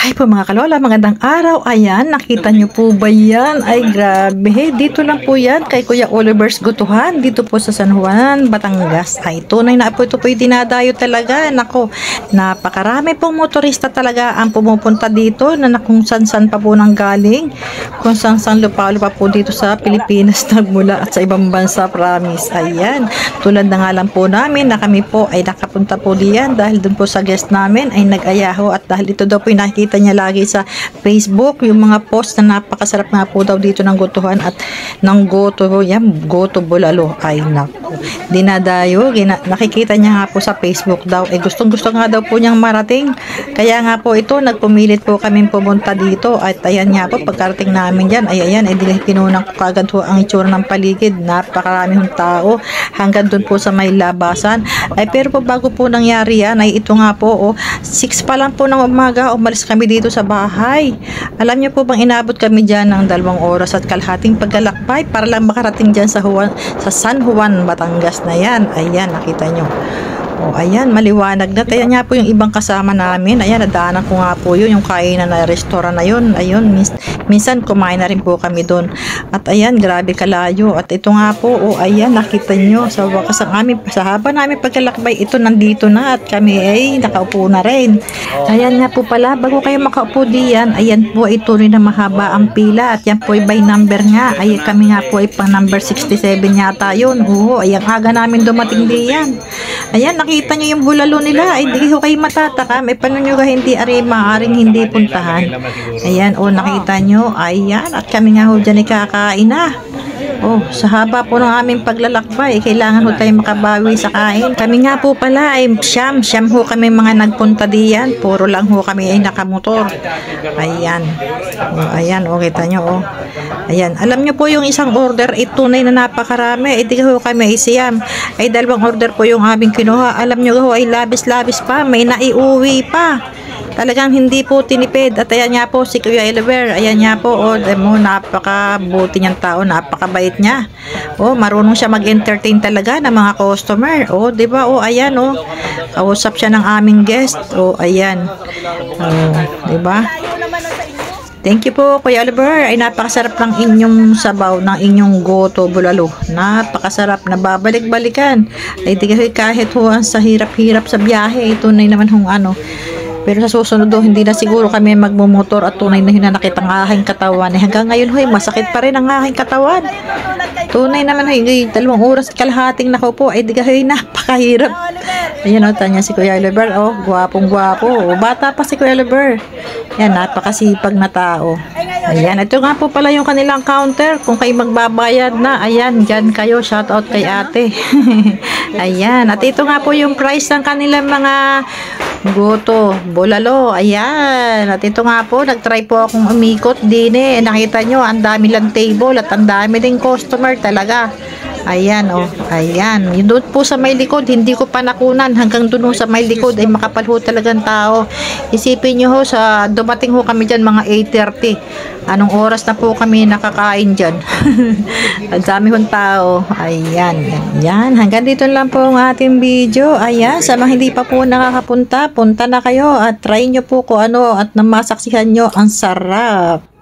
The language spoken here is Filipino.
Hi po mga kalola, magandang araw. Ayan, nakita nyo po ba yan? Ay grabe, dito lang po yan kay Kuya Oliver's Gutuhan, dito po sa San Juan, Batangas. Ay tunay na po ito po yung dinadayo talaga. Nako, napakarami pong motorista talaga ang pumupunta dito na kung san-san pa po nang galing, kung san-san lupa-lupa po dito sa Pilipinas nagmula at sa ibang bansa, promise. Ayan, tulad na nga lang po namin na kami po ay nakapunta po diyan dahil dun po sa guest namin ay nag-ayaho at dahil ito daw po yung nakikita niya lagi sa Facebook, yung mga post na napakasarap nga po daw dito ng Gutuhan at ng Goto, yan, Goto Bulalo. Ay naku, dinadayo, nakikita niya nga po sa Facebook daw, gustong gusto nga daw po niyang marating, kaya nga po ito, nagpumilit po kami pumunta dito at ayan nga po, pagkarating namin dyan, ay ayan, tinunang ko kagad po ang itsura ng paligid, napakarami ng tao, hanggang dun po sa may labasan. Ay pero po bago po nangyari yan, ay ito nga po, 6 pa lang po ng umaga, umalis kami dito sa bahay. Alam niyo po bang inabot kami dyan ng 2 oras at kalahating paglalakbay para lang makarating dyan sa San Juan, Batangas na yan. Ayan, nakita nyo. Ayan, maliwanag na. Kaya nga po yung ibang kasama namin. Ayan, nadaanan ko nga po yun, yung kainan na restaurant na yun. Ayun, minsan kumain na rin po kami doon. At ayan, grabe kalayo. At ito nga po, ayan, nakita nyo. Sa wakas ang amin, sa haba namin pagkalakbay, ito nandito na at kami ay nakaupo na rin. Ayan nga po pala, bago kayo makaupo diyan, ayan po, ito rin na mahaba ang pila. At yan po ay by number nga. Ay kami nga po ay pang number 67 yata yun. Ayan, aga namin dumating diyan. Ayan, nakita nyo yung bulalo nila, ay hindi ko kayo matataka, may paano nyo ka hindi maaring hindi puntahan. Ayan, nakita nyo, ayan, at kami nga ho dyan ay kakain na. Sa haba po ng aming paglalakbay, kailangan ho tayo makabawi sa kain. Kami nga po pala ay siyam ho kami mga nagpunta diyan, puro lang ho kami ay nakamotor. Ayan, ayan, kita nyo, ayan, alam nyo po yung isang order, tunay na napakarami, di ho kami isiyam, ay 2 order po yung aming kinuha. Alam nyo ho, ay labis-labis pa, may naiuwi pa. Talagang hindi po tinipid. At ayan nga po si Kuya Oliver, ayan nga po, napakabuti niyang tao, napakabait niya. Marunong siya mag-entertain talaga ng mga customer. Di ba? Ayan, kausap siya ng aming guest. Ayan. Di ba? Thank you po, Kuya Oliver. Ay napakasarap ng inyong sabaw, ng inyong Goto Bulalo. Napakasarap na babalik-balikan. Ay di kahit sa hirap-hirap sa biyahe, tunay naman pero sa susunod hindi na siguro kami magmumotor at tunay na hinanakit ang aking katawan. Hanggang ngayon masakit pa rin ang aking katawan. Tunay naman 2 oras at kalahating nakaupo, ay di napakahirap. Ayan tanya si Kuya Oliver, gwapong gwapo. Bata pa si Kuya Oliver. Yan, napakasipag na tao. Ayan, ito nga po pala yung kanilang counter. Kung kayo magbabayad na, ayan, dyan kayo, shout out kay ate. Ayan, at ito nga po yung price ng kanilang mga Goto Bulalo. Ayan, at ito nga po, nagtry po akong umikot din nakita nyo, ang dami lang table at ang dami ding customer talaga. Ayan, ayan, yun doon po sa may likod, hindi ko pa nakunan, hanggang doon sa may likod ay makapal ho talagang tao. Isipin nyo dumating ho kami dyan mga 8:30. Anong oras na po kami nakakain dyan? Ang dami hong tao. Ayan, yan, hanggang dito lang po ang ating video. Ayan, sa mga hindi pa po nakakapunta, punta na kayo at try nyo po kung at namasaksihan nyo, ang sarap.